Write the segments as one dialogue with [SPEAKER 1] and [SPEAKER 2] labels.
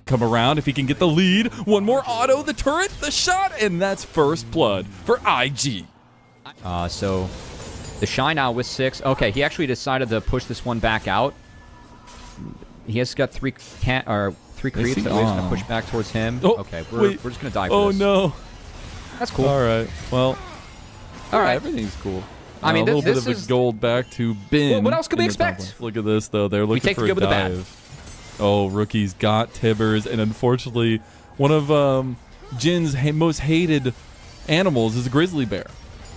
[SPEAKER 1] come around if he can get the lead. One more auto, the turret, the shot, and that's first blood for IG.
[SPEAKER 2] So the Shy now with 6. Okay, he actually decided to push this one back out. He has got 3 creeps that he's going to push back towards him.
[SPEAKER 1] Oh,
[SPEAKER 2] okay, we're just going to die for
[SPEAKER 1] oh,
[SPEAKER 2] this.
[SPEAKER 1] no.
[SPEAKER 2] That's cool.
[SPEAKER 1] All right. Well,
[SPEAKER 2] all right.
[SPEAKER 1] Everything's cool.
[SPEAKER 2] I mean,
[SPEAKER 1] a little bit of the gold back to Ben.
[SPEAKER 2] Well, what else could we expect?
[SPEAKER 1] Look at this, though. They're looking for a dive. Oh, Rookie's got Tibbers, and unfortunately, one of Jin's most hated animals is a grizzly bear.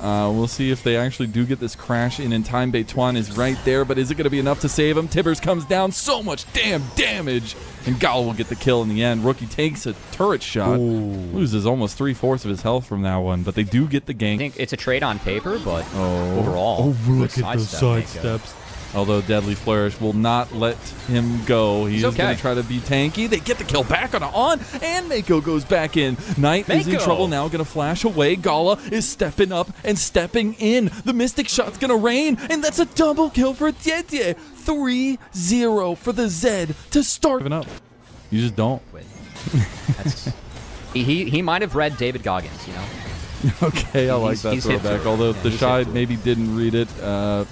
[SPEAKER 1] We'll see if they actually do get this crash in time. Beituan is right there, but is it going to be enough to save him? Tibbers comes down, so much damn damage, and Gal will get the kill in the end. Rookie takes a turret shot, loses almost 3/4 of his health from that one, but they do get the gank.
[SPEAKER 2] I think it's a trade on paper, but overall,
[SPEAKER 1] look at those sidesteps. Although Deadly Flourish will not let him go. He is going to try to be tanky. They get the kill back on, and Mako goes back in. Knight is in trouble now, going to flash away. Gala is stepping up and stepping in. The Mystic Shot's going to rain, and that's a double kill for Diet. 3-0 for the Zed to start. Giving up. You just don't.
[SPEAKER 2] He might have read David Goggins, you know?
[SPEAKER 1] Okay, I like that throwback. Although the Shy maybe didn't read it.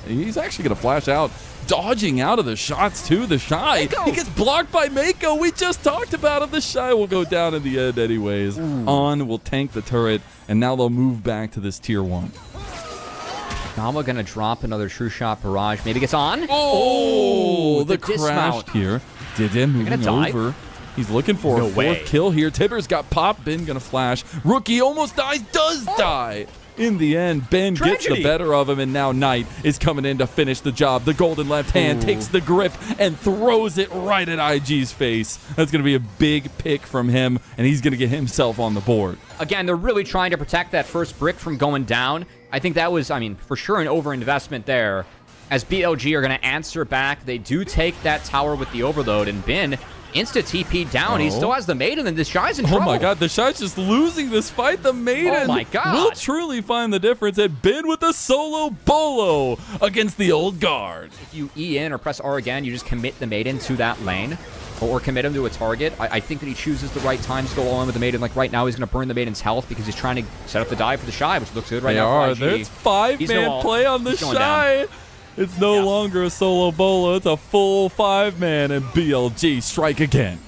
[SPEAKER 1] He's actually going to flash out, dodging out of the shots too. The Shy, he gets blocked by Mako. We just talked about him. The Shy will go down in the end anyways. On will tank the turret, and now they'll move back to this tier 1.
[SPEAKER 2] Nama going to drop another True Shot barrage. Maybe gets on.
[SPEAKER 1] Oh, the crash here. Didin moving over. He's looking for a 4th kill here. Tibbers got popped. Ben gonna flash. Rookie almost dies. Does die. In the end, Ben gets the better of him, and now Knight is coming in to finish the job. The golden left hand takes the grip and throws it right at IG's face. That's going to be a big pick from him, and he's going to get himself on the board.
[SPEAKER 2] Again, they're really trying to protect that first brick from going down. I think that was, I mean, for sure an overinvestment there. As BLG are going to answer back, they do take that tower with the overload, and Ben insta-TP down. He still has the Maiden, and the Shy's in trouble.
[SPEAKER 1] Oh my god, the Shy's just losing this fight. The Maiden will truly find the difference. And Ben with a solo bolo against the old guard.
[SPEAKER 2] If you E in or press R again, you just commit the Maiden to that lane, or commit him to a target. I think that he chooses the right time to go all in with the Maiden. Like right now, he's going to burn the Maiden's health because he's trying to set up the dive for the Shy, which looks good right now for IG.
[SPEAKER 1] There's 5-man play on the Shy. It's no longer a solo bolo. It's a full 5-man, and BLG strike again.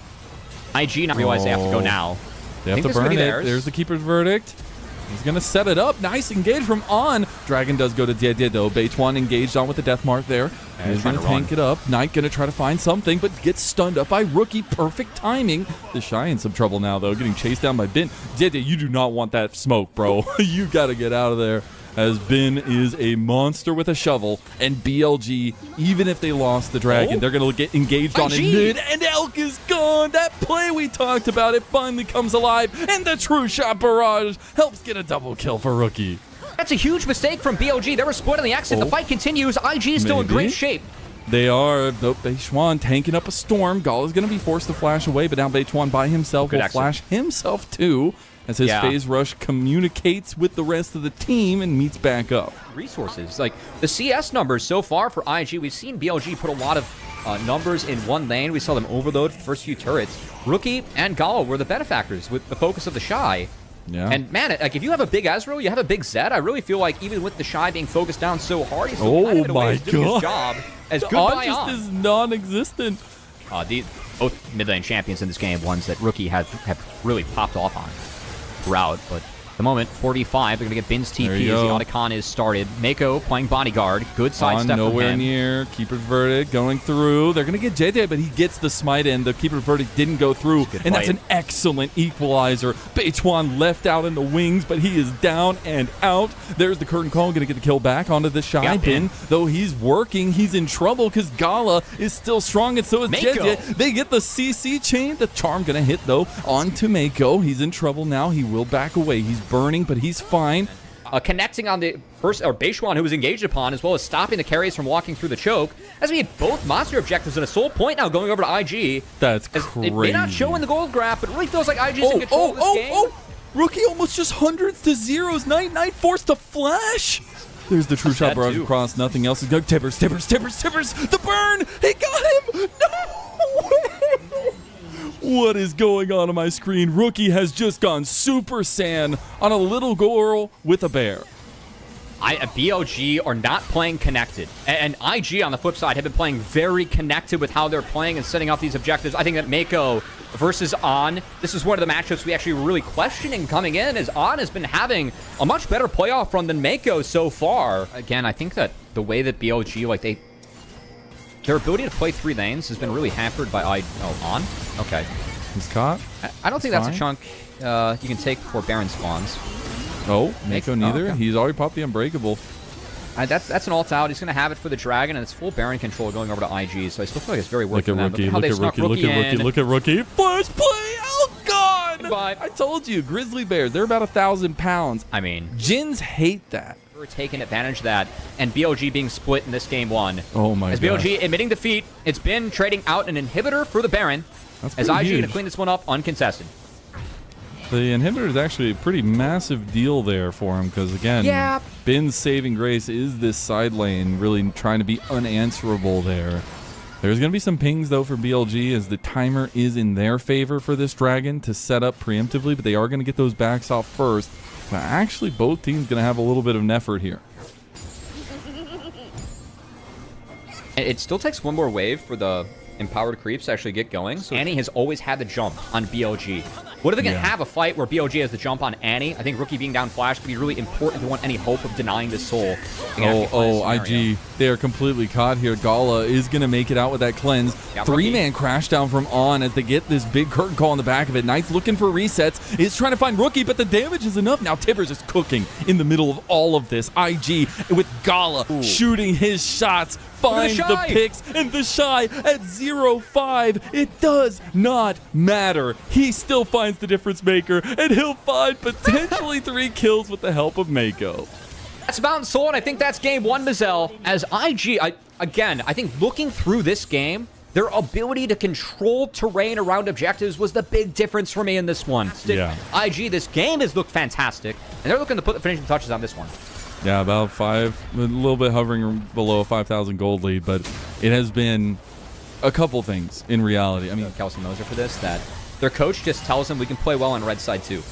[SPEAKER 2] IG not realize they have to go now.
[SPEAKER 1] They have to burn it. There's the Keeper's Verdict. He's going to set it up. Nice engage from On. Dragon does go to Diet, though. Beituan engaged on with the Death Mark there. He's going to tank it up. Knight going to try to find something, but gets stunned up by Rookie. Perfect timing. The Shy in some trouble now, though. Getting chased down by Ben. Diet, you do not want that smoke, bro. You got to get out of there. As Ben is a monster with a shovel, and BLG, even if they lost the Dragon, they're going to get engaged on in mid, and Elk is gone. That play we talked about, it finally comes alive, and the True Shot barrage helps get a double kill for Rookie.
[SPEAKER 2] That's a huge mistake from BLG. They were split on the exit. The fight continues. IG is still in great shape.
[SPEAKER 1] They are. Nope, Beituan tanking up a storm. Gala is going to be forced to flash away, but now Beituan by himself will flash himself too. As his phase rush communicates with the rest of the team and meets back up.
[SPEAKER 2] Resources, like the CS numbers so far for IG, we've seen BLG put a lot of numbers in one lane. We saw them overload the first few turrets. Rookie and Gala were the benefactors with the focus of the Shy.
[SPEAKER 1] Yeah.
[SPEAKER 2] And man, like if you have a big Ezreal, you have a big Zed. I really feel like even with the Shy being focused down so hard, he's still kind of in a way doing his job. As goodbye
[SPEAKER 1] On just is non-existent.
[SPEAKER 2] Both mid lane champions in this game, ones that Rookie have really popped off on. Route, but at the moment 45, they're gonna get Bin's TP as the Otacon is started. Mako playing bodyguard, good sidestep from him.
[SPEAKER 1] Nowhere near. Keeper's Verdict going through. They're gonna get JJ, but he gets the smite in. The Keeper's Verdict didn't go through, and that's an excellent equalizer. Beituan left out in the wings, but he is down and out. There's the curtain call, gonna get the kill back onto the Shy. Bin, though he's working, he's in trouble because Gala is still strong, and so is JJ. They get the CC chain. The charm gonna hit though onto Mako. He's in trouble now. He will back away. He's burning, but he's fine.
[SPEAKER 2] Connecting on the first, or Beituan, who was engaged upon, as well as stopping the carries from walking through the choke. As we have both monster objectives and a soul point now going over to IG.
[SPEAKER 1] That's crazy.
[SPEAKER 2] It may not show in the gold graph, but it really feels like IG's in control of this game.
[SPEAKER 1] Rookie almost just hundreds to zeros. Knight forced to flash. There's the True Shot barrage across. Nothing else is going. Tibbers. The burn. He got him. No way. What is going on my screen? Rookie has just gone Super Saiyan on a little girl with a bear.
[SPEAKER 2] BLG are not playing connected. And IG, on the flip side, have been playing very connected with how they're playing and setting up these objectives. I think that Mako versus On, this is one of the matchups we actually were really questioning coming in, as On has been having a much better playoff run than Mako so far. Again, I think that the way that BLG, like, their ability to play 3 lanes has been really hampered by On? Okay.
[SPEAKER 1] He's caught.
[SPEAKER 2] I don't think that's a chunk you can take before Baron spawns.
[SPEAKER 1] Oh, Mako neither.
[SPEAKER 2] Okay.
[SPEAKER 1] He's already popped the Unbreakable.
[SPEAKER 2] That's an ult out. He's going to have it for the Dragon, and it's full Baron control going over to IG, so I still feel like it's very worth it.
[SPEAKER 1] Look at Rookie. First play, gone!
[SPEAKER 2] But
[SPEAKER 1] I told you, Grizzly Bears, they're about 1,000 pounds.
[SPEAKER 2] I mean,
[SPEAKER 1] Jins hate that.
[SPEAKER 2] We're taking advantage of that, and BLG being split in this game 1.
[SPEAKER 1] Oh my god.
[SPEAKER 2] As BLG admitting defeat, it's been trading out an inhibitor for the Baron, as IG going to clean this one up uncontested.
[SPEAKER 1] The inhibitor is actually a pretty massive deal there for him because, again, Bin's saving grace is this side lane, really trying to be unanswerable there. There's going to be some pings, though, for BLG as the timer is in their favor for this Dragon to set up preemptively, but they are going to get those backs off first. But actually, both teams going to have a little bit of an effort here.
[SPEAKER 2] It still takes one more wave for the empowered creeps to actually get going. So Annie has always had the jump on BLG. What if they can have a fight where BLG has the jump on Annie? I think Rookie being down Flash could be really important if they want any hope of denying this soul.
[SPEAKER 1] IG, they are completely caught here. Gala is going to make it out with that cleanse. 3-man crash down from On as they get this big curtain call on the back of it. Knight's looking for resets. Is trying to find Rookie, but the damage is enough. Now Tibbers is cooking in the middle of all of this. IG with Gala shooting his shots. Finds the picks, and the Shy at 0-5. It does not matter. He still finds the difference maker, and he'll find potentially 3 kills with the help of Mako.
[SPEAKER 2] That's Mountain Soul, and I think that's game 1, Mazel. As IG, I think looking through this game, their ability to control terrain around objectives was the big difference for me in this one. IG, this game has looked fantastic, and they're looking to put the finishing touches on this one.
[SPEAKER 1] Yeah, about 5, a little bit hovering below a 5,000 gold lead, but it has been a couple things in reality. I mean,
[SPEAKER 2] Kelsey Moser for this, that their coach just tells them we can play well on red side too.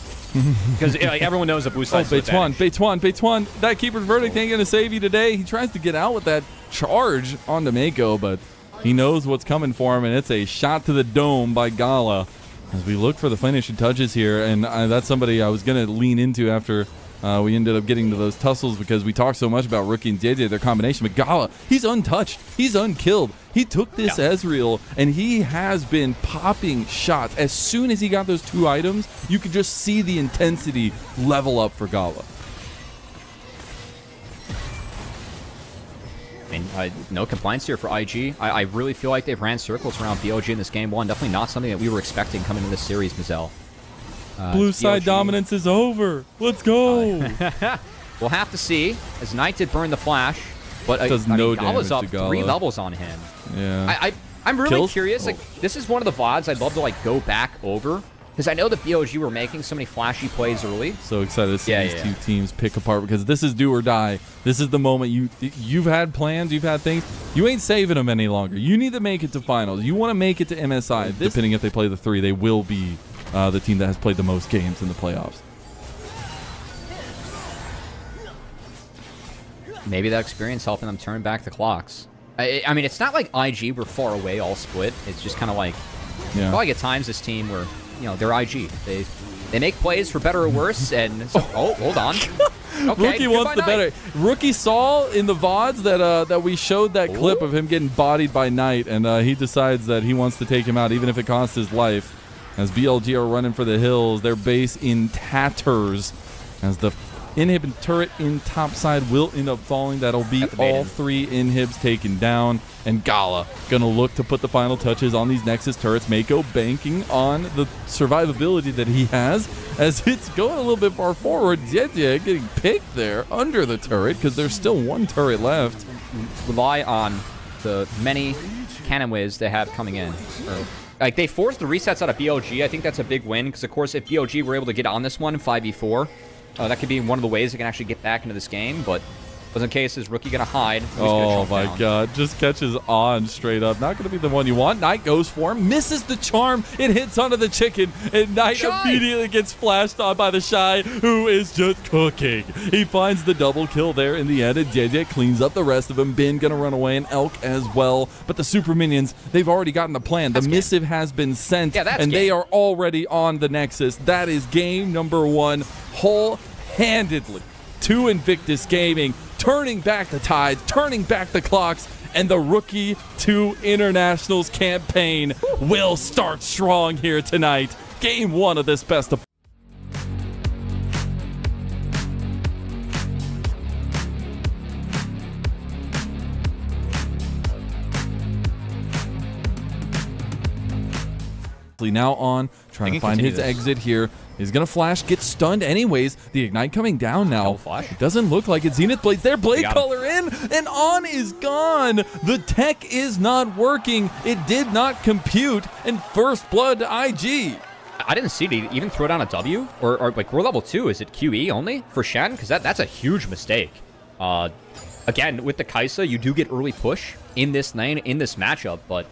[SPEAKER 2] Because everyone knows the blue side.
[SPEAKER 1] Beituan, that keeper's verdict ain't going to save you today. He tries to get out with that charge onto Mako, but he knows what's coming for him, and it's a shot to the dome by Gala. As we look for the finishing touches here, and that's somebody I was going to lean into after we ended up getting to those tussles because we talked so much about Rookie and JJ, their combination. But Gala, he's untouched. He's unkilled. He took this Ezreal, and he has been popping shots. As soon as he got those 2 items, you could just see the intensity level up for Gala.
[SPEAKER 2] I mean, no complaints here for IG. I really feel like they've ran circles around BLG in this game 1. Definitely not something that we were expecting coming into this series, Mazel.
[SPEAKER 1] Blue side dominance is over. Let's go.
[SPEAKER 2] We'll have to see, as Knight did burn the flash, but Gala's up 3 levels on him.
[SPEAKER 1] Yeah.
[SPEAKER 2] I'm really curious. Like, this is one of the VODs I'd love to go back over, because I know the BLG were making so many flashy plays early.
[SPEAKER 1] So excited to see these 2 teams pick apart, because this is do or die. This is the moment you've had plans, you've had things. You ain't saving them any longer. You need to make it to finals. You want to make it to MSI. Depending if they play the 3, they will be the team that has played the most games in the playoffs.
[SPEAKER 2] Maybe that experience helping them turn back the clocks. I mean, it's not like IG were far away all split. It's just kind of like, probably at times this team were, they're IG. They make plays for better or worse, and so, hold on. Okay,
[SPEAKER 1] Rookie wants the better. Rookie saw in the VODs that we showed that clip of him getting bodied by Knight, and he decides that he wants to take him out, even if it costs his life. As BLG are running for the hills, their base in tatters. As the inhib turret in top side will end up falling. That'll be all 3 inhibs taken down. And Gala going to look to put the final touches on these Nexus turrets. Mako banking on the survivability that he has as it's going a little bit far forward. Diet getting picked there under the turret because there's still 1 turret left.
[SPEAKER 2] Rely on the many cannon waves they have coming in. Like, they forced the resets out of BLG. I think that's a big win, because, of course, if BLG were able to get on this one 5v4, that could be one of the ways they can actually get back into this game. But Was in case his rookie gonna hide.
[SPEAKER 1] Oh my god, just catches on straight up. Not gonna be the one you want. Knight goes for him, misses the charm. It hits onto the chicken, and Knight immediately gets flashed on by the Shy, who is just cooking. He finds the double kill there in the end, and JJ cleans up the rest of them. Bin gonna run away, and Elk as well. But the super minions, they've already gotten the plan. The missive has been sent, and they are already on the Nexus. That is game number 1, whole-handedly to Invictus Gaming, turning back the tides, turning back the clocks, and the Rookie to Internationals campaign will start strong here tonight. Game 1 of this best of now on, trying to find his exit here. He's going to flash, get stunned anyways. The Ignite coming down now. It doesn't look like it. Zenith Blades there. Blade color in, and On is gone. The tech is not working. It did not compute, and first blood to IG.
[SPEAKER 2] I didn't see it even throw down a W, or like we're level 2. Is it QE only for Shen? Because that's a huge mistake. Again, with the Kaisa, you do get early push in this lane, in this matchup, but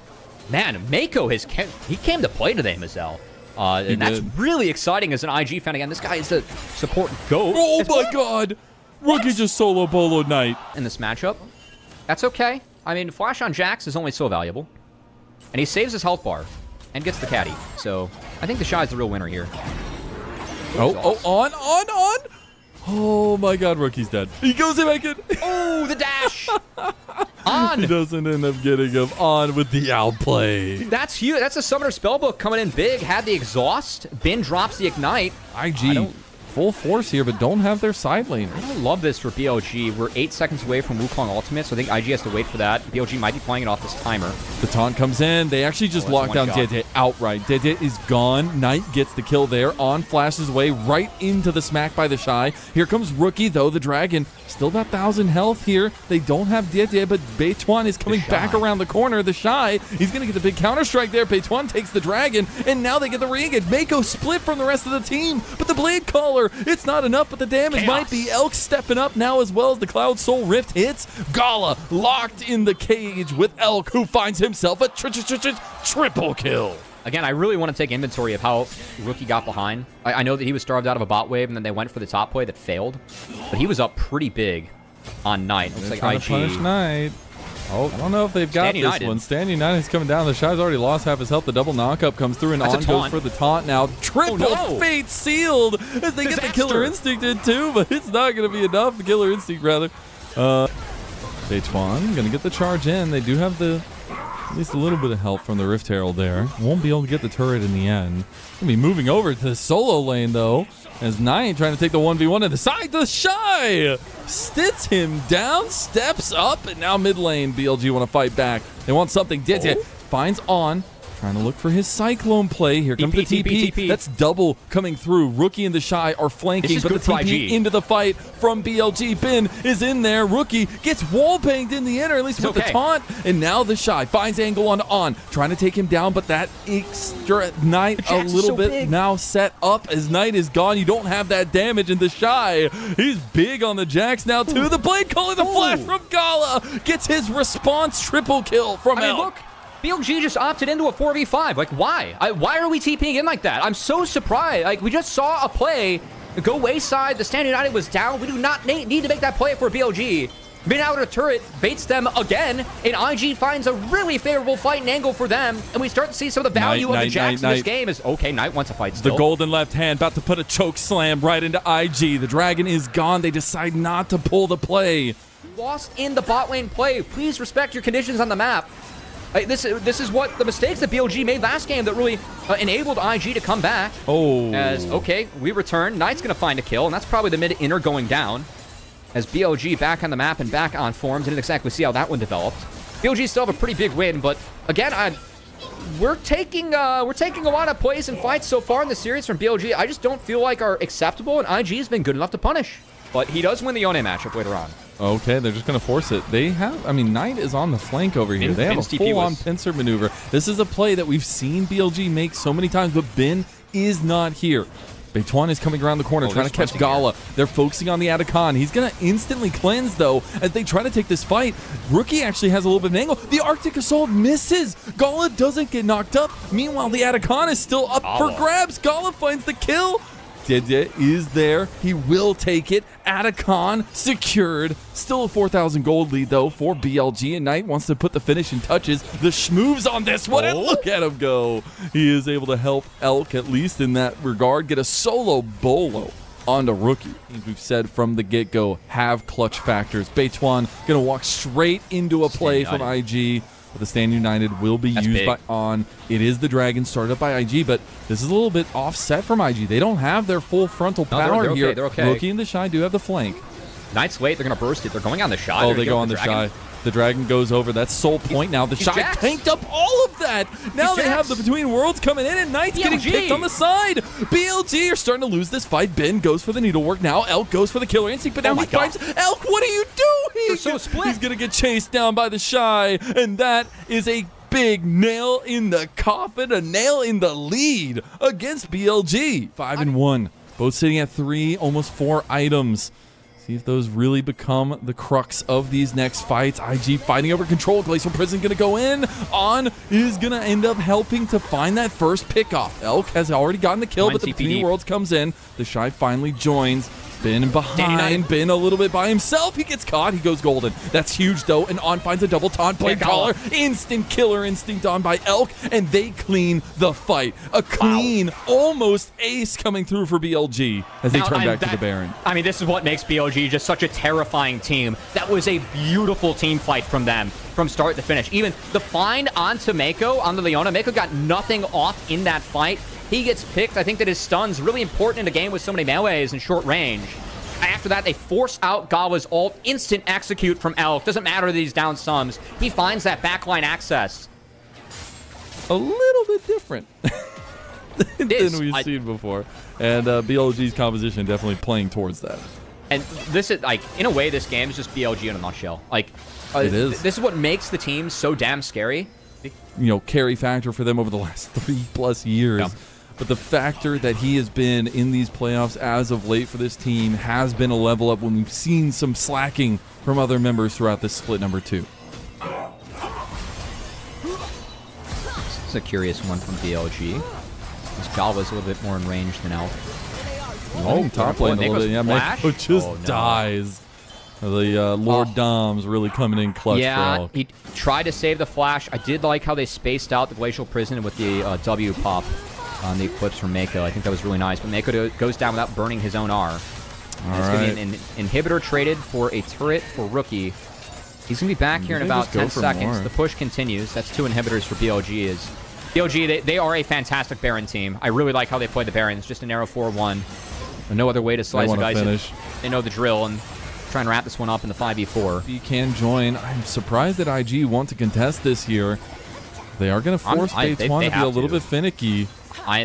[SPEAKER 2] man, Mako he came to play today, Mazel. And that's really exciting as an IG fan. Again, this guy is the support GOAT.
[SPEAKER 1] Oh my god! Rookie just solo bolo Knight.
[SPEAKER 2] In this matchup, that's okay. I mean, Flash on Jax is only so valuable. And he saves his health bar and gets the caddy. So I think the Shy's the real winner here.
[SPEAKER 1] On! Oh my god, Rookie's dead. He goes in back in.
[SPEAKER 2] Oh, the dash! On!
[SPEAKER 1] He doesn't end up getting him on with the outplay.
[SPEAKER 2] That's huge. That's a Summoner Spellbook coming in big. Had the exhaust. Bin drops the Ignite.
[SPEAKER 1] IG full force here, but don't have their side lane.
[SPEAKER 2] I don't love this for BLG. We're 8 seconds away from Wukong Ultimate, so I think IG has to wait for that. BLG might be playing it off this timer.
[SPEAKER 1] The taunt comes in. They actually just lock down Dede outright. Dede is gone. Knight gets the kill there. On flashes away right into the smack by the Shy. Here comes Rookie, though. The Dragon still got 1,000 health here. They don't have Dede, but Beituan is coming back around the corner. The Shy, he's going to get the big counter strike there. Beituan takes the Dragon, and now they get the re-engage. Mako split from the rest of the team, but the Blade Caller, it's not enough, but the damage might be. Elk stepping up now as well as the Cloud Soul Rift hits. Gala locked in the cage with Elk, who finds himself a triple kill.
[SPEAKER 2] Again, I really want to take inventory of how Rookie got behind. I know that he was starved out of a bot wave, and then they went for the top play that failed. But he was up pretty big on Knight. Looks like IG.
[SPEAKER 1] Punish Knight. Oh, I don't know if they've got this one. Stan United's coming down. The Shy's already lost half his health. The double knockup comes through, and On goes for the taunt now. Triple fate sealed as they get the Killer Instinct in too, but it's not going to be enough. The Killer Instinct, rather. Beituan going to get the charge in. They do have at least a little bit of help from the Rift Herald there. Won't be able to get the turret in the end. Going to be moving over to the solo lane, though, as Nine trying to take the 1v1 to the side. The Shy stits him down, steps up, and now mid lane, BLG want to fight back. They want something. Did finds On. Trying to look for his Cyclone play. Here comes the TP. That's double coming through. Rookie and the Shy are flanking, but the TP into the fight from BLG. Bin is in there. Rookie gets wall banged in the inner, at least with the taunt. And now the Shy finds angle on. Trying to take him down, but that extra Knight a little bit now set up as Knight is gone. You don't have that damage, and the Shy, he's big on the Jax now too. The Blade calling the flash from Gala. Gets his response triple kill from Elk.
[SPEAKER 2] Look. BLG just opted into a 4v5. Like, why? Why are we TPing in like that? I'm so surprised. Like, we just saw a play go wayside. The Stand United was down. We do not need to make that play for BLG. Bin out of turret, baits them again, and IG finds a really favorable fight and angle for them, and we start to see some of the value of the Jax in this game. Is okay, Knight wants to fight still.
[SPEAKER 1] The golden left hand about to put a choke slam right into IG. The Dragon is gone. They decide not to pull the play.
[SPEAKER 2] Lost in the bot lane play. Please respect your conditions on the map. This is what the mistakes that BLG made last game that really enabled IG to come back. Okay, we return. Knight's going to find a kill, and that's probably the mid-inner going down. As BLG back on the map and back on forms. Didn't exactly see how that one developed. BLG still have a pretty big win, but again, we're taking a lot of plays and fights so far in the series from BLG. I just don't feel like are acceptable, and IG has been good enough to punish. But he does win the Yone matchup later on.
[SPEAKER 1] Okay, they're just going to force it. They have, I mean, Knight is on the flank over here. They have a full-on pincer maneuver. This is a play that we've seen BLG make so many times, but Bin is not here. Beituan is coming around the corner, trying to catch Gala. They're focusing on the Atacon. He's going to instantly cleanse, though, as they try to take this fight. Rookie actually has a little bit of an angle. The Arctic Assault misses. Gala doesn't get knocked up. Meanwhile, the Atacon is still up for grabs. Gala finds the kill. Diet is there. He will take it. Atacon secured. Still a 4,000 gold lead, though, for BLG. And Knight wants to put the finishing touches. The schmoves on this one, and look at him go. He is able to help Elk, at least in that regard, get a solo bolo onto Rookie. As we've said from the get-go, have clutch factors. Beituan going to walk straight into a play from IG. But the Stand United will be used by On. It is the Dragon started up by IG, but this is a little bit offset from IG. They don't have their full frontal power here.
[SPEAKER 2] They're okay.
[SPEAKER 1] Rookie and the Shy do have the flank.
[SPEAKER 2] Knight's late. They're going to burst it. They're going on the Shy.
[SPEAKER 1] Oh, they go on the Shy. The Dragon goes over. That's Soul Point now. The Shy tanked up all of that. Now they have the Between Worlds coming in, and Knight's getting picked on the side. BLG are starting to lose this fight. Ben goes for the Needlework now. Elk goes for the Killer Instinct, but now he fights Elk. What are you doing?
[SPEAKER 2] They're so split.
[SPEAKER 1] He's going to get chased down by the Shy, and that is a big nail in the coffin, a nail in the lead against BLG. 5-1. Both sitting at 3, almost 4 items. See if those really become the crux of these next fights. IG fighting over control. Glacial Prison going to go in. On is going to end up helping to find that first pickoff. Elk has already gotten the kill, but the Between Worlds comes in. The Shy finally joins. Ben behind. Ben a little bit by himself. He gets caught. He goes golden. That's huge, though. And On finds a double taunt. Blade Collar. Instant Killer Instinct on by Elk. And they clean the fight. A clean, almost ace coming through for BLG as they turn back to the Baron.
[SPEAKER 2] I mean, this is what makes BLG just such a terrifying team. That was a beautiful team fight from them from start to finish. Even the find onto Mako, onto Leona. Mako got nothing off in that fight. He gets picked. I think that his stun's really important in a game with so many melees and short range. After that, they force out Gawa's ult. Instant execute from Elk. Doesn't matter that he's down sums. He finds that backline access.
[SPEAKER 1] A little bit different than we've seen before. And BLG's composition definitely playing towards that.
[SPEAKER 2] And this is, like, in a way, this game is just BLG in a nutshell. Like,
[SPEAKER 1] it is.
[SPEAKER 2] This is what makes the team so damn scary.
[SPEAKER 1] You know, carry factor for them over the last 3+ years. Yeah. But the factor that he has been in these playoffs as of late for this team has been a level up when we've seen some slacking from other members throughout this split number 2.
[SPEAKER 2] This is a curious one from BLG. This Galva's a little bit more in range than Elk.
[SPEAKER 1] Oh, top lane a little bit. Yeah, Mako just dies. The Lord Dom's really coming in clutch for Elk.
[SPEAKER 2] He tried to save the flash. I did like how they spaced out the Glacial Prison with the W pop on the Eclipse from Mako. I think that was really nice. But Mako goes down without burning his own R. It's going to be an inhibitor traded for a turret for Rookie. He's going to be back here in about 10 seconds. The push continues. That's 2 inhibitors for BLG. BLG, they are a fantastic Baron team. I really like how they play the Barons. Just a narrow 4-1. No other way to slice the dice. They know the drill and try and wrap this one up in the 5v4.
[SPEAKER 1] He can join. I'm surprised that IG want to contest this here. They are going to force Beituan to be a little bit finicky.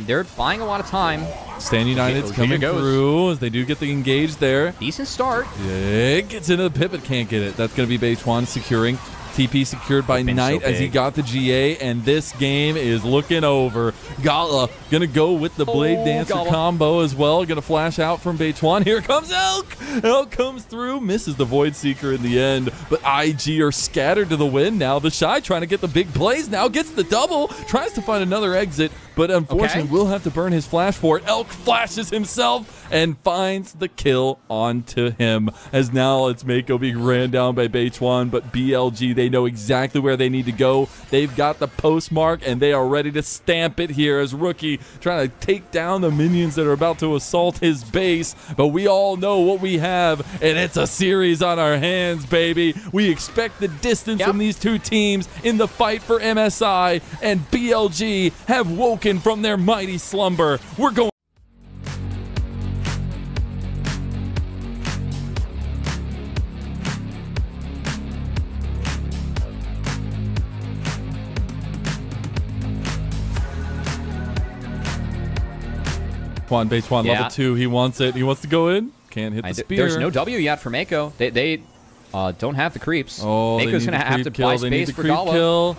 [SPEAKER 2] They're buying a lot of time.
[SPEAKER 1] Stand United's coming through as they do get the engage there.
[SPEAKER 2] Decent start.
[SPEAKER 1] Yeah, gets into the pit but can't get it. That's going to be Beituan securing. TP secured by Knight as he got the GA, and this game is looking over. Gala gonna go with the Blade Dancer combo as well. Gonna flash out from Beituan. Here comes Elk. Elk comes through, misses the Void Seeker in the end, but IG are scattered to the wind now. The Shy trying to get the big plays now, gets the double, tries to find another exit, but unfortunately will have to burn his flash for it. Elk flashes himself and finds the kill onto him, as now it's Mako being ran down by Beituan, but BLG, they know exactly where they need to go. They've got the postmark, and they are ready to stamp it here as Rookie trying to take down the minions that are about to assault his base, but we all know what we have, and it's a series on our hands, baby. We expect the distance from these two teams in the fight for MSI, and BLG have woken from their mighty slumber. We're going Beituan level 2. He wants it. He wants to go in. Can't hit the spear.
[SPEAKER 2] There's no W yet for Mako. They don't have the creeps.
[SPEAKER 1] Oh,
[SPEAKER 2] Mako's going to have to buy space for Gala.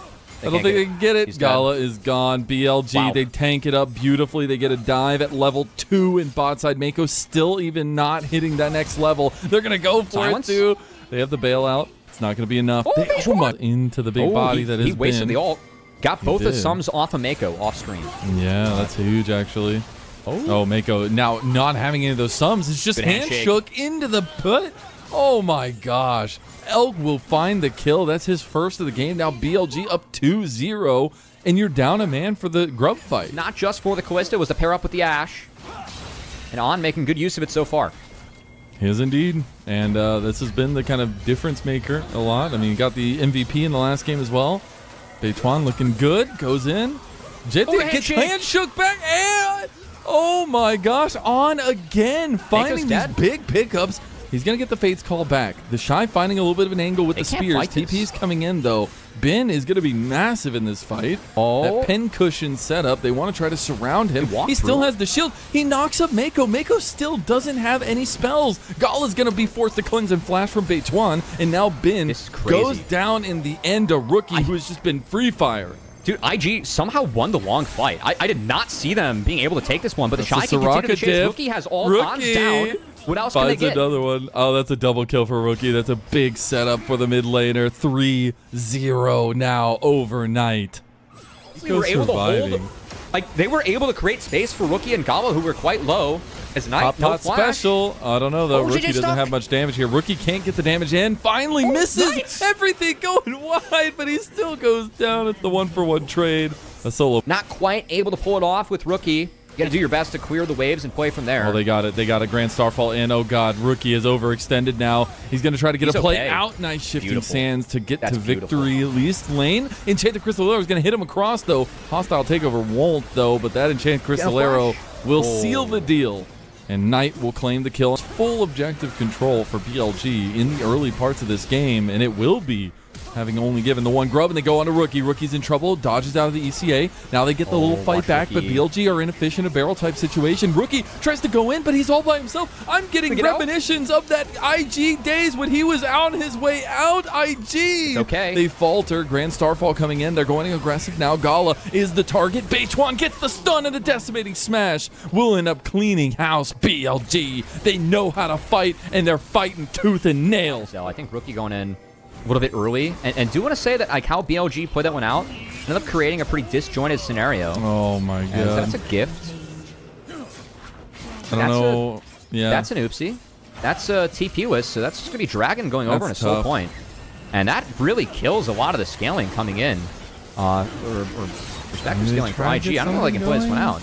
[SPEAKER 1] I don't think they can get it. Gala is gone. BLG, they tank it up beautifully. They get a dive at level 2 in bot side. Mako still even not hitting that next level. They're going to go for it, too. They have the bailout. It's not going to be enough. They into the big body that is.
[SPEAKER 2] He wasted the ult. Got both the sums off of Mako off screen.
[SPEAKER 1] Yeah, that's huge, actually. Oh, Mako now not having any of those sums. It's just hand shook into the put. Oh, my gosh. Elk will find the kill. That's his first of the game. Now BLG up 2-0, and you're down a man for the grub fight.
[SPEAKER 2] Not just for the Callista. It was the pair up with the Ashe. And On making good use of it so far.
[SPEAKER 1] He is indeed. And this has been the kind of difference maker a lot. I mean, he got the MVP in the last game as well. Beituan looking good. Goes in. JT gets hand shook back. And oh my gosh. On again. Finding these big pickups. He's going to get the Fates call back. The Shy finding a little bit of an angle with the spears. TP's coming in, though. Ben is going to be massive in this fight. That pin cushion setup. They want to try to surround him. He still has the shield. He knocks up Mako. Mako still doesn't have any spells. Gala's going to be forced to cleanse and flash from Beituan. And now Ben goes down in the end. A rookie who has just been free fire.
[SPEAKER 2] Dude, IG somehow won the long fight. I did not see them being able to take this one, but the Shy can continue to chase. Rookie has all odds down. What else can they get?
[SPEAKER 1] Another one. Oh, that's a double kill for Rookie. That's a big setup for the mid laner. 3-0 now overnight.
[SPEAKER 2] We were able to hold, they were able to create space for Rookie and Gala, who were quite low. As Knight,
[SPEAKER 1] no special. I don't know, though. Rookie doesn't have much damage here. Rookie can't get the damage in. Finally misses. Everything going wide, but he still goes down. It's the 1-for-1 trade. A solo.
[SPEAKER 2] Not quite able to pull it off with Rookie. You got to do your best to clear the waves and play from there.
[SPEAKER 1] Oh, they got it. They got a Grand Starfall in. Oh, God. Rookie is overextended now. He's going to try to get a play out. Nice shifting sands to get to victory. At least lane. Enchanted Crystal Arrow is going to hit him across, though. Hostile takeover won't, though. But that Enchanted Crystal Arrow will seal the deal. And Knight will claim the kill. Full objective control for BLG in the early parts of this game. And it will be having only given the one grub, and they go on to Rookie. Rookie's in trouble, dodges out of the ECA. Now they get the little fight back, but BLG are inefficient, a barrel-type situation. Rookie tries to go in, but he's all by himself. I'm getting premonitions of that IG days when he was on his way out. IG!
[SPEAKER 2] Okay.
[SPEAKER 1] They falter. Grand Starfall coming in. They're going aggressive now. Gala is the target. Beituan gets the stun and a decimating smash. Will end up cleaning house. BLG. They know how to fight, and they're fighting tooth and nail.
[SPEAKER 2] So I think Rookie going in a little bit early. And do want to say that like how BLG played that one out, ended up creating a pretty disjointed scenario.
[SPEAKER 1] Oh my god.
[SPEAKER 2] And that's a gift.
[SPEAKER 1] I don't know. Yeah.
[SPEAKER 2] That's an oopsie. That's a TP-less, so that's just going to be Dragon going over in a slow point. And that really kills a lot of the scaling coming in. Or perspective scaling for IG. I don't know if they can play this one out.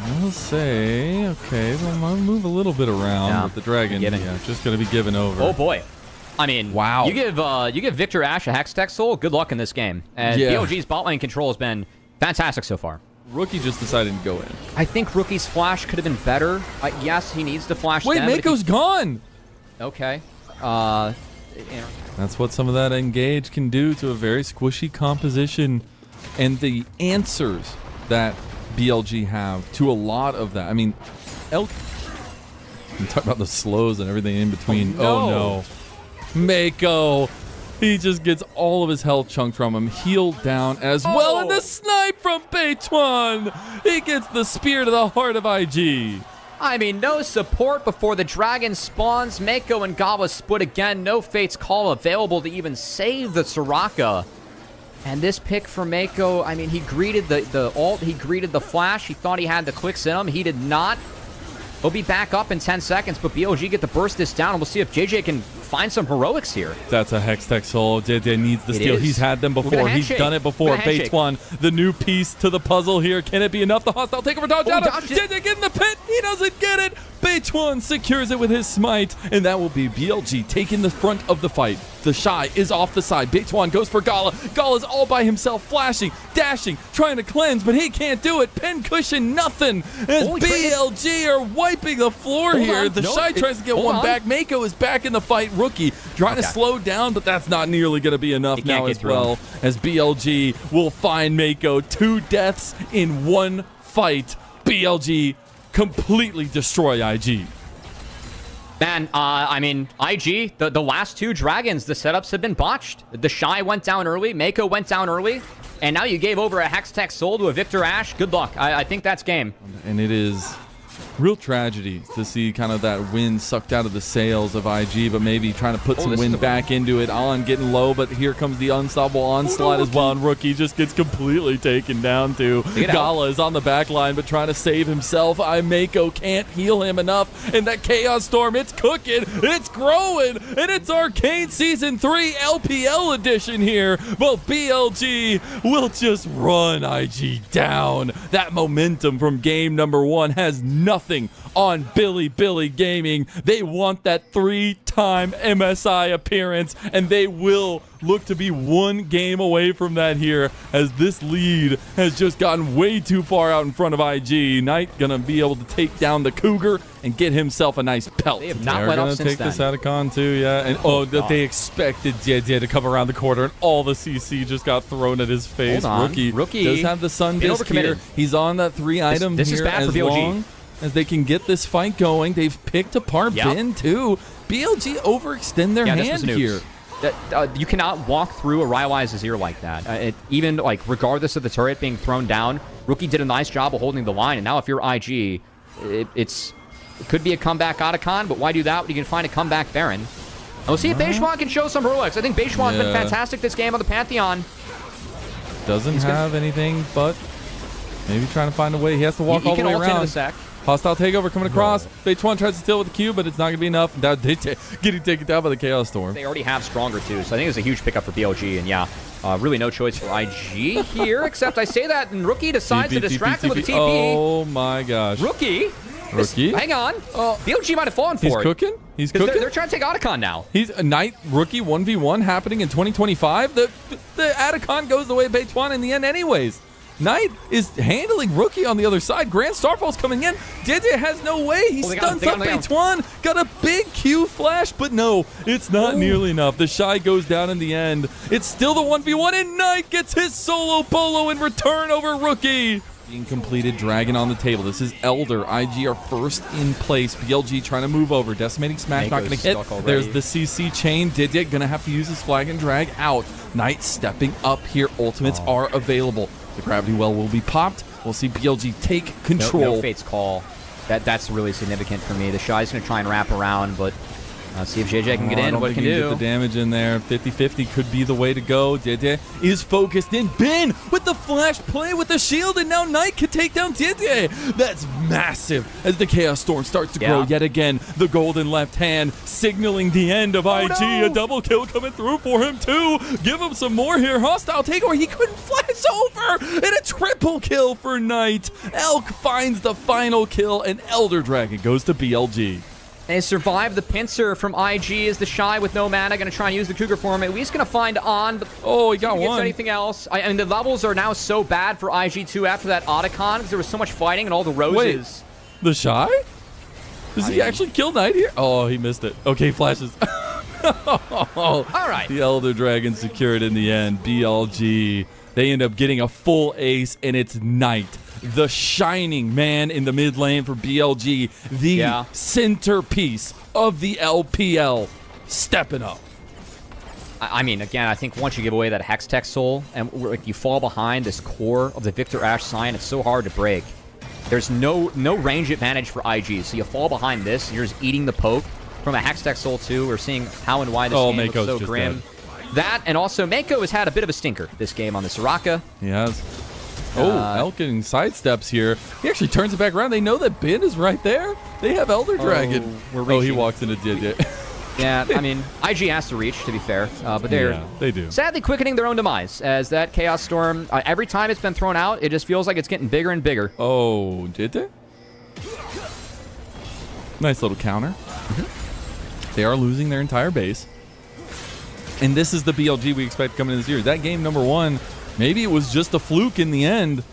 [SPEAKER 1] I'll say, okay, well, I'll move a little bit around with the Dragon. Yeah, just going to be given over.
[SPEAKER 2] Oh boy. I mean, wow. You give Victor Ashe a Hextech Soul, good luck in this game. And BLG's bot lane control has been fantastic so far.
[SPEAKER 1] Rookie just decided to go in.
[SPEAKER 2] I think Rookie's flash could have been better. Yes, he needs to flash.
[SPEAKER 1] Wait, Mako's gone.
[SPEAKER 2] Okay.
[SPEAKER 1] That's what some of that engage can do to a very squishy composition. And the answers that BLG have to a lot of that. I mean, I'm talking about the slows and everything in between. Oh no. Mako, he just gets all of his health chunked from him. Healed down as well. And the snipe from Beituan. He gets the spear to the heart of IG.
[SPEAKER 2] I mean, no support before the Dragon spawns. Mako and Gala split again. No Fate's Call available to even save the Soraka. And this pick for Mako, I mean, he greeted the ult. He greeted the flash. He thought he had the clicks in him. He did not. He'll be back up in 10 seconds, but BLG get to burst this down, and we'll see if JJ can find some heroics here.
[SPEAKER 1] That's a Hextech Soul. JJ needs the steal. He's had them before. He's done it before. Beituan, the new piece to the puzzle here. Can it be enough? The hostile takeover dodge out. JJ get in the pit. He doesn't get it. Beituan secures it with his smite, and that will be BLG taking the front of the fight. The Shy is off the side. Beituan goes for Gala. Gala's all by himself, flashing, dashing, trying to cleanse, but he can't do it. Pin cushion, nothing. As BLG are wiping the floor here. The Shy tries to get one back. Mako is back in the fight. Rookie trying to slow down, but that's not nearly going to be enough now as well. As BLG will find Mako. 2 deaths in 1 fight. BLG completely destroy IG.
[SPEAKER 2] Man, I mean, IG, the last two dragons, the setups have been botched. The Shy went down early, Mako went down early, and now you gave over a Hextech Soul to a Victor Ashe. Good luck. I think that's game.
[SPEAKER 1] And it is real tragedy to see kind of that wind sucked out of the sails of IG, but maybe trying to put some wind back into it. On getting low, but here comes the unstoppable onslaught as well, and Rookie just gets completely taken down too. Gala is on the back line, but trying to save himself. Mako can't heal him enough, and that Chaos Storm, it's cooking, it's growing, and it's Arcane Season 3 LPL edition here. But BLG will just run IG down. That momentum from game number 1 has nothing on Bilibili Gaming. They want that 3-time MSI appearance, and they will look to be one game away from that here, as this lead has just gotten way too far out in front of IG. Knight gonna be able to take down the Cougar and get himself a nice pelt.
[SPEAKER 2] They have not let up since then.
[SPEAKER 1] They're gonna take this out of con too, yeah. And that they expected Diet to come around the corner, and all the CC just got thrown at his face. Rookie does have the Sun Disc here. He's on that 3-item
[SPEAKER 2] this
[SPEAKER 1] here
[SPEAKER 2] is bad for BLG.
[SPEAKER 1] long as they can get this fight going. They've picked apart Bin too. BLG overextend their hand here.
[SPEAKER 2] You cannot walk through a Raiwai's ear like that. Even like regardless of the turret being thrown down, Rookie did a nice job of holding the line. And now if you're IG, it could be a comeback Otacon, but why do that when you can find a comeback Baron? And we'll see if Beishwan can show some heroics. I think Beishwan's been fantastic this game on the Pantheon.
[SPEAKER 1] Doesn't have anything, but maybe trying to find a way. He has to walk all the way around. Hostile takeover coming across. Beishwan tries to steal with the Q, but it's not going to be enough. Now getting taken down by the Chaos Storm.
[SPEAKER 2] They already have Stronger too, so I think it's a huge pickup for BLG. And yeah, really no choice for IG here, except I say that, and Rookie decides to distract him with a TP.
[SPEAKER 1] Oh my gosh.
[SPEAKER 2] Rookie. Hang on. BLG might have fallen for it.
[SPEAKER 1] He's cooking? He's cooking?
[SPEAKER 2] They're trying to take Otacon now.
[SPEAKER 1] He's a Knight Rookie 1v1 happening in 2025. The Otacon goes the way of Beishwan in the end anyways. Knight is handling Rookie on the other side. Grand Starfall's coming in. Dede has no way. He stuns up Beishwan. Got a big Q flash, but no, it's not nearly enough. The Shy goes down in the end. It's still the 1v1, and Knight gets his solo polo in return over Rookie. Being completed, Dragon on the table. This is Elder. IG are first in place. BLG trying to move over. Decimating Smack not going to hit. There's the CC chain. Dede going to have to use his flag and drag out. Knight stepping up here. Ultimates are available. The Gravity Well will be popped. We'll see BLG take control.
[SPEAKER 2] No Fate's Call. That's really significant for me. The Shy's going to try and wrap around, but see if JJ can get in. What he can do.
[SPEAKER 1] Get the damage in there. 50-50 could be the way to go. Dede is focused in. Bin with the flash play with the shield, and now Knight can take down Dede. That's massive as the Chaos Storm starts to grow yet again. The golden left hand signaling the end of IG. A double kill coming through for him too. Give him some more here. Hostile takeover. He couldn't flash over. And a triple kill for Knight. Elk finds the final kill, and Elder Dragon goes to BLG.
[SPEAKER 2] They survive the pincer from IG as the Shy with no mana. Going to try and use the Cougar form. At least going to find on. But
[SPEAKER 1] he got one.
[SPEAKER 2] Anything else? I mean, the levels are now so bad for IG2 after that Otacon because there was so much fighting and all the roses.
[SPEAKER 1] Wait, the Shy? Does he actually kill Knight here? Oh, he missed it. Okay, flashes. All
[SPEAKER 2] right.
[SPEAKER 1] The Elder Dragon secured in the end. BLG. They end up getting a full ace, and it's Knight, the shining man in the mid lane for BLG, the centerpiece of the LPL, stepping up.
[SPEAKER 2] I mean, again, I think once you give away that Hextech Soul and you fall behind this core of the Victor Ashe sign, it's so hard to break. There's no range advantage for IG, so you fall behind this, and you're just eating the poke from a Hextech Soul too. We're seeing how and why this game looks so grim. Dead. That, and also Mako has had a bit of a stinker this game on the Soraka.
[SPEAKER 1] He has. Elk getting sidesteps here. He actually turns it back around. They know that Bin is right there. They have Elder Dragon. He walks into Did.
[SPEAKER 2] Yeah, I mean, IG has to reach, to be fair. But
[SPEAKER 1] they do.
[SPEAKER 2] Sadly quickening their own demise, as that Chaos Storm, every time it's been thrown out, it just feels like it's getting bigger and bigger.
[SPEAKER 1] Oh, did they? Nice little counter. They are losing their entire base. And this is the BLG we expect coming in this year. That game number 1, maybe it was just a fluke in the end.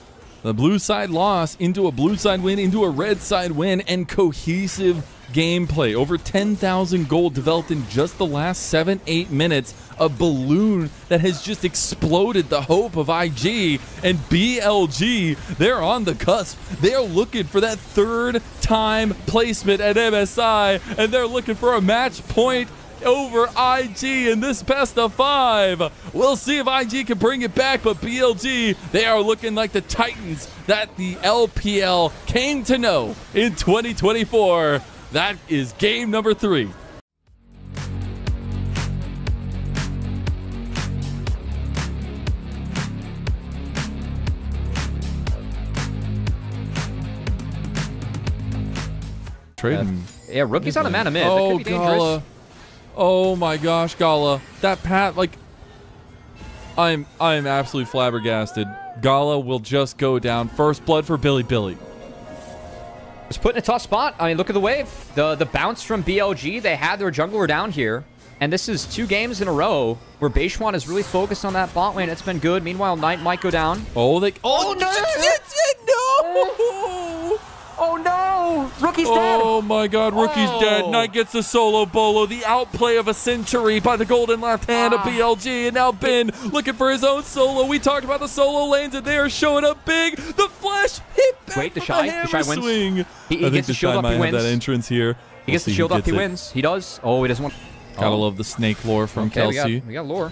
[SPEAKER 1] The blue side loss into a blue side win, into a red side win, and cohesive gameplay. Over 10,000 gold developed in just the last 7-8 minutes a balloon that has just exploded the hope of IG. And BLG, they're on the cusp. They're looking for that third-time placement at MSI, and they're looking for a match point over IG in this best of 5. We'll see if IG can bring it back, but BLG, they are looking like the Titans that the LPL came to know in 2024. That is game number 3. Trading.
[SPEAKER 2] Yeah, rookie's on a man of mid.
[SPEAKER 1] Oh,
[SPEAKER 2] that could be dangerous.
[SPEAKER 1] Gala. Oh my gosh, Gala. That pat, like, I'm absolutely flabbergasted. Gala will just go down. First blood for Bilibili.
[SPEAKER 2] It's put in a tough spot. I mean, look at the wave. The bounce from BLG. They had their jungler down here. And this is 2 games in a row where Beishwan is really focused on that bot lane. It's been good. Meanwhile, Knight might go down.
[SPEAKER 1] Oh, no!
[SPEAKER 2] Oh, no! Rookie's dead!
[SPEAKER 1] Oh, my God. Rookie's dead. Knight gets the solo bolo. The outplay of a century by the golden left hand of BLG. And now Ben looking for his own solo. We talked about the solo lanes, and they are showing up big. The flash hit back.
[SPEAKER 2] Wait, the Shy wins.
[SPEAKER 1] Swing.
[SPEAKER 2] He gets the shield up, he wins.
[SPEAKER 1] That entrance here.
[SPEAKER 2] He gets the shield up, he wins. He does. Oh, he doesn't want...
[SPEAKER 1] Gotta love the snake lore from Kelsey.
[SPEAKER 2] We got lore.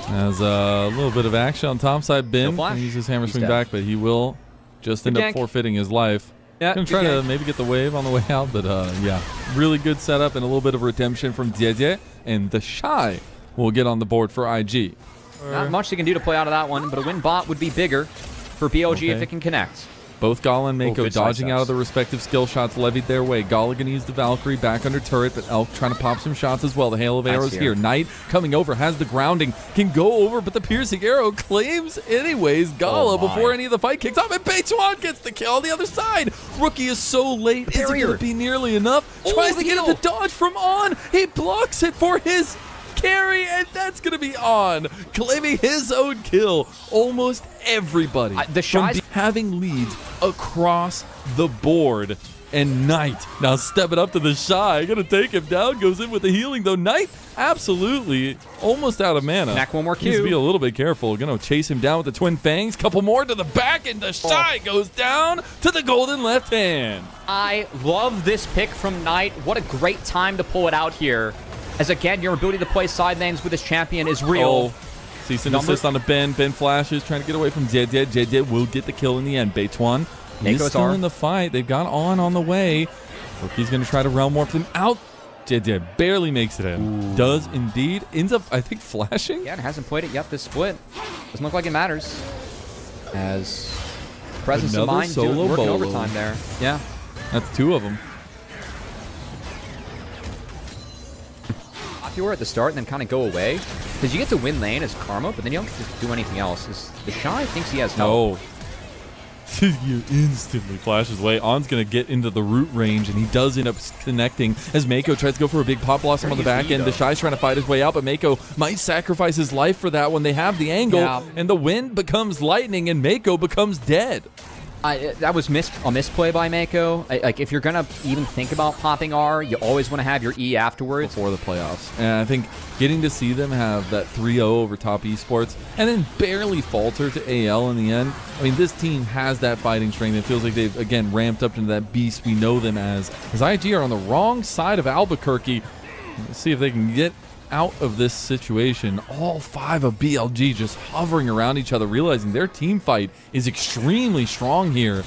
[SPEAKER 1] Has a little bit of action on top side. Ben uses hammer swing back, but he will just end up forfeiting his life.
[SPEAKER 2] Yeah,
[SPEAKER 1] gonna try to maybe get the wave on the way out, but yeah, really good setup and a little bit of redemption from Diet, and the Shy will get on the board for IG.
[SPEAKER 2] Not much they can do to play out of that one, but a win bot would be bigger for BLG if it can connect.
[SPEAKER 1] Both Gala and Mako dodging out of the respective skill shots levied their way. Gala gonna use the Valkyrie back under turret, but Elk trying to pop some shots as well. The hail of arrows here. Knight coming over, has the grounding, can go over, but the piercing arrow claims anyways. Gala before any of the fight kicks off, and Beituan gets the kill on the other side. Rookie is so late, is it gonna be nearly enough? Tries to get at the dodge from On. He blocks it for his carry, and that's gonna be On, claiming his own kill. Almost everybody
[SPEAKER 2] the Shy's
[SPEAKER 1] having leads across the board, and Knight now stepping up to the Shy, gonna take him down, goes in with the healing though. Knight absolutely almost out of mana.
[SPEAKER 2] Back one more Q.
[SPEAKER 1] Needs to be a little bit careful. Gonna chase him down with the twin fangs. Couple more to the back, and the Shy goes down to the golden left hand.
[SPEAKER 2] I love this pick from Knight. What a great time to pull it out here. As again, your ability to play side lanes with this champion is real.
[SPEAKER 1] Cease and assist on the Ben. Ben flashes, trying to get away from Jed. Jed will get the kill in the end. Beituan is still in the fight. They've got On the way. Rookie's going to try to realm warp them out. Jed barely makes it in. Ooh. Does indeed. Ends up, I think, flashing.
[SPEAKER 2] Yeah, and hasn't played it yet this split. Doesn't look like it matters. As presence of mind doing working overtime there. Yeah.
[SPEAKER 1] That's 2 of them.
[SPEAKER 2] Popular at the start and then kind of go away. Because you get to win lane as Karma, but then you don't get to do anything else. The Shy thinks he has help.
[SPEAKER 1] You instantly flashes away. On's going to get into the root range, and he does end up connecting as Mako tries to go for a big pop blossom on the back end. The Shy's trying to fight his way out, but Mako might sacrifice his life for that one. They have the angle, and the wind becomes lightning, and Mako becomes dead.
[SPEAKER 2] That was a misplay by Mako. Like, if you're going to even think about popping R, you always want to have your E afterwards.
[SPEAKER 1] Before the playoffs. And I think getting to see them have that 3-0 over top esports and then barely falter to AL in the end. I mean, this team has that fighting strength. It feels like they've, again, ramped up into that beast we know them as. Because IG are on the wrong side of Albuquerque. Let's see if they can get out of this situation. All 5 of BLG just hovering around each other, realizing their team fight is extremely strong here.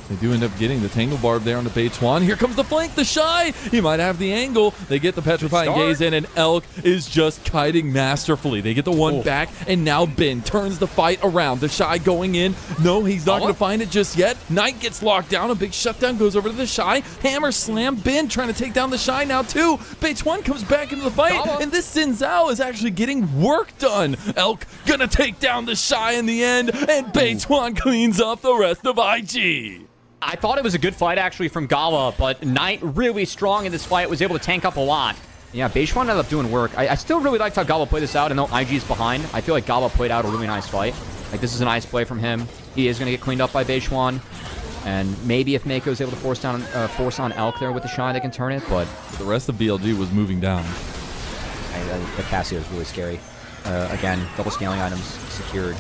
[SPEAKER 1] They do end up getting the Tangle Barb there on the Beituan. Here comes the flank, the Shy. He might have the angle. They get the Petrifying Gaze in, and Elk is just kiting masterfully. They get the one back, and now Ben turns the fight around. The Shy going in. No, he's not going to find it just yet. Knight gets locked down. A big shutdown goes over to the Shy. Hammer slam. Ben trying to take down the Shy now, too. Beituan comes back into the fight, and this Xin Zhao is actually getting work done. Elk gonna take down the Shy in the end, and Beituan cleans up the rest of IG.
[SPEAKER 2] I thought it was a good fight, actually, from Gala, but Knight really strong in this fight, was able to tank up a lot. Yeah, Beishwan ended up doing work. I still really liked how Gala played this out, and though IG's behind, I feel like Gala played out a really nice fight. Like, this is a nice play from him. He is going to get cleaned up by Beishwan, and maybe if Mako's able to force on Elk there with the Shy, they can turn it, but...
[SPEAKER 1] The rest of BLG was moving down.
[SPEAKER 2] The Cassio is really scary. Again, double scaling items secured.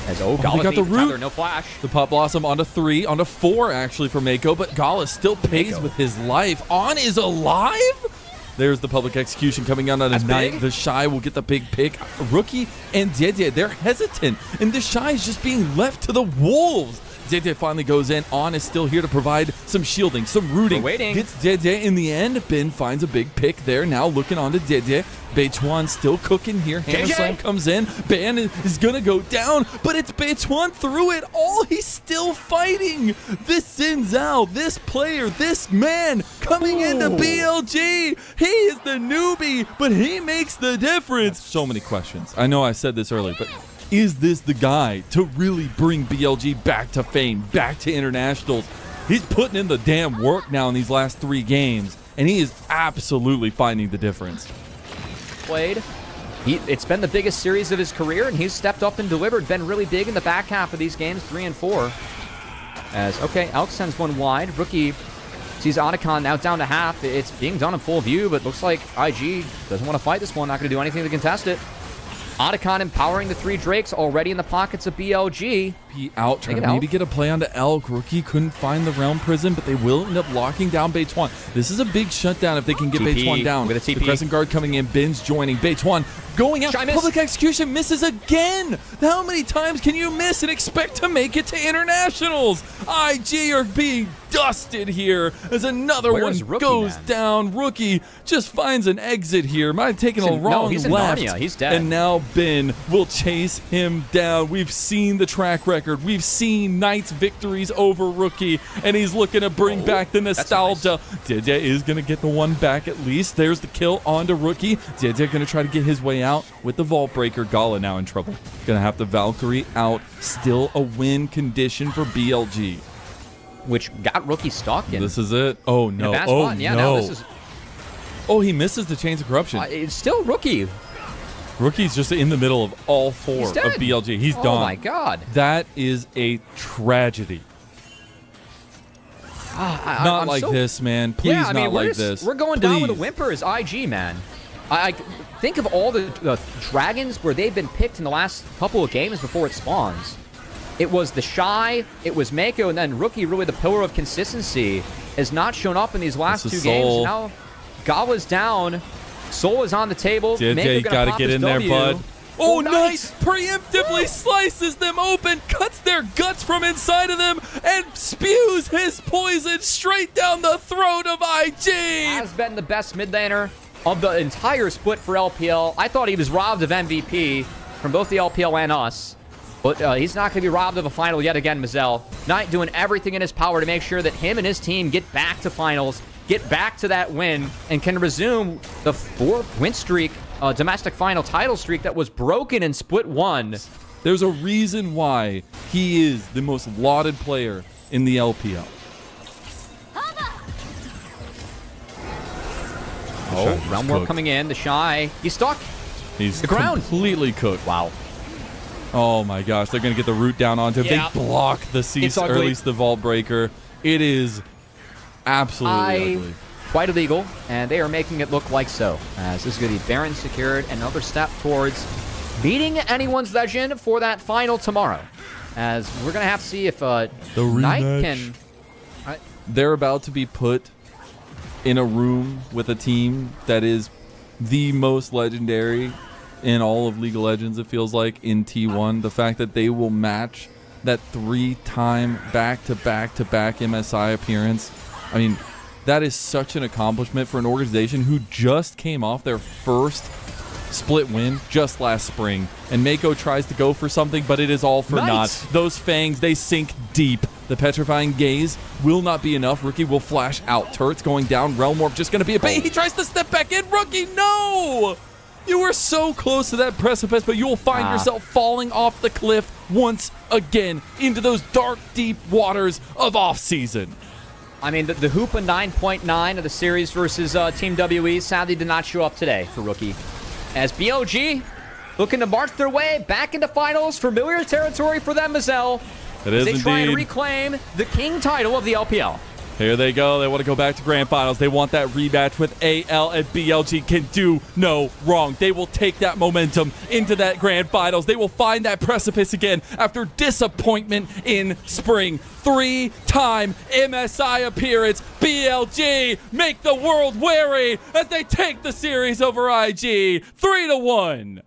[SPEAKER 2] As
[SPEAKER 1] we got the root.
[SPEAKER 2] Tether, no flash.
[SPEAKER 1] The Pop Blossom onto 3, onto 4 actually for Mako, but Gala still pays with his life. On is alive? There's the public execution coming out on a night. The Shy will get the big pick. Rookie and Diet, they're hesitant, and the Shy is just being left to the wolves. Diet finally goes in. On is still here to provide some shielding, some rooting.
[SPEAKER 2] We're waiting.
[SPEAKER 1] Gets Diet in the end. Ben finds a big pick there. Now looking on to Diet. Beichuan still cooking here. Hammer Slam comes in. Ban is going to go down, but it's Beichuan through it all. He's still fighting. This Xin Zhao, this player, this man coming into BLG. He is the newbie, but he makes the difference. So many questions. I know I said this earlier, but is this the guy to really bring BLG back to fame, back to internationals? He's putting in the damn work now in these last 3 games, and he is absolutely finding the difference.
[SPEAKER 2] Played. It's been the biggest series of his career, and he's stepped up and delivered. Been really big in the back half of these games, 3 and 4. As, okay, Elk sends one wide. Rookie sees Otacon now down to half. It's being done in full view, but looks like IG doesn't want to fight this one. Not going to do anything to contest it. Otacon empowering the 3 Drakes already in the pockets of BLG.
[SPEAKER 1] Be out, trying to maybe get a play onto Elk. Rookie couldn't find the Realm Prison, but they will end up locking down Beichuan. This is a big shutdown if they can get Beichuan down.
[SPEAKER 2] With a TP.
[SPEAKER 1] The Crescent Guard coming in, Ben's joining. Beichuan going out. Public execution misses again. How many times can you miss and expect to make it to internationals? IG are being dusted here as another one goes down. Rookie just finds an exit here. Might have taken a wrong
[SPEAKER 2] he's
[SPEAKER 1] left.
[SPEAKER 2] In Narnia. He's dead.
[SPEAKER 1] And now Ben will chase him down. We've seen the track record. We've seen Knight's victories over Rookie, and he's looking to bring back the nostalgia. Nice. Diet is going to get the one back at least. There's the kill onto Rookie. Diet going to try to get his way out with the Vault Breaker. Gala now in trouble. Going to have the Valkyrie out. Still a win condition for BLG.
[SPEAKER 2] Which got Rookie stuck in.
[SPEAKER 1] This is it. Oh, no. Oh,
[SPEAKER 2] yeah,
[SPEAKER 1] no.
[SPEAKER 2] No, this is...
[SPEAKER 1] Oh, he misses the Chains of Corruption.
[SPEAKER 2] It's still Rookie.
[SPEAKER 1] Rookie's just in the middle of all 4 of BLG. He's done.
[SPEAKER 2] Oh, my God.
[SPEAKER 1] That is a tragedy. Not like this, man. Please,
[SPEAKER 2] yeah, I mean,
[SPEAKER 1] not like this.
[SPEAKER 2] We're going down with a whimper as IG, man. I think of all the dragons where they've been picked in the last couple of games before it spawns. It was the Shy, it was Mako, and then Rookie, really the pillar of consistency, has not shown up in these last 2 games. Now, Gala's down. Soul is on the table.
[SPEAKER 1] You gotta get in there, bud. Oh, nice! Preemptively slices them open, cuts their guts from inside of them, and spews his poison straight down the throat of IG!
[SPEAKER 2] Has been the best mid laner of the entire split for LPL. I thought he was robbed of MVP from both the LPL and us. But he's not going to be robbed of a final yet again, Mazel. Knight doing everything in his power to make sure that him and his team get back to finals, get back to that win, and can resume the 4th win streak, domestic final title streak that was broken in Split 1.
[SPEAKER 1] There's a reason why he is the most lauded player in the LPL.
[SPEAKER 2] Oh, Realm Warp coming in. The Shy. He's stuck.
[SPEAKER 1] He's
[SPEAKER 2] the ground.
[SPEAKER 1] Completely cooked.
[SPEAKER 2] Wow.
[SPEAKER 1] Oh my gosh, they're going to get the root down onto him.
[SPEAKER 2] Yeah.
[SPEAKER 1] They block the cease, or at least the Vault Breaker. It is absolutely ugly.
[SPEAKER 2] Quite illegal, and they are making it look like so. As this is going to be Baron secured, another step towards beating anyone's legend for that final tomorrow. As we're going to have to see if Knight can...
[SPEAKER 1] They're about to be put in a room with a team that is the most legendary in all of League of Legends, it feels like, in T1. The fact that they will match that 3-time back-to-back-to-back MSI appearance. I mean, that is such an accomplishment for an organization who just came off their first split win just last spring. And Mako tries to go for something, but it is all for naught. Those fangs, they sink deep. The Petrifying Gaze will not be enough. Rookie will flash out. Turret's going down. Realm Warp just going to be a bait. He tries to step back in. Rookie, no! You were so close to that precipice, but you will find yourself falling off the cliff once again into those dark, deep waters of off-season.
[SPEAKER 2] I mean, the Hoopa 9.9 of the series versus Team WE sadly did not show up today for Rookie. As BLG looking to march their way back into finals, familiar territory for them, Mazel.
[SPEAKER 1] It is
[SPEAKER 2] indeed. They try and reclaim the king title of the LPL.
[SPEAKER 1] Here they go. They want to go back to Grand Finals. They want that rematch with AL, and BLG can do no wrong. They will take that momentum into that Grand Finals. They will find that precipice again after disappointment in spring. 3-time MSI appearance. BLG make the world wary as they take the series over IG 3-1.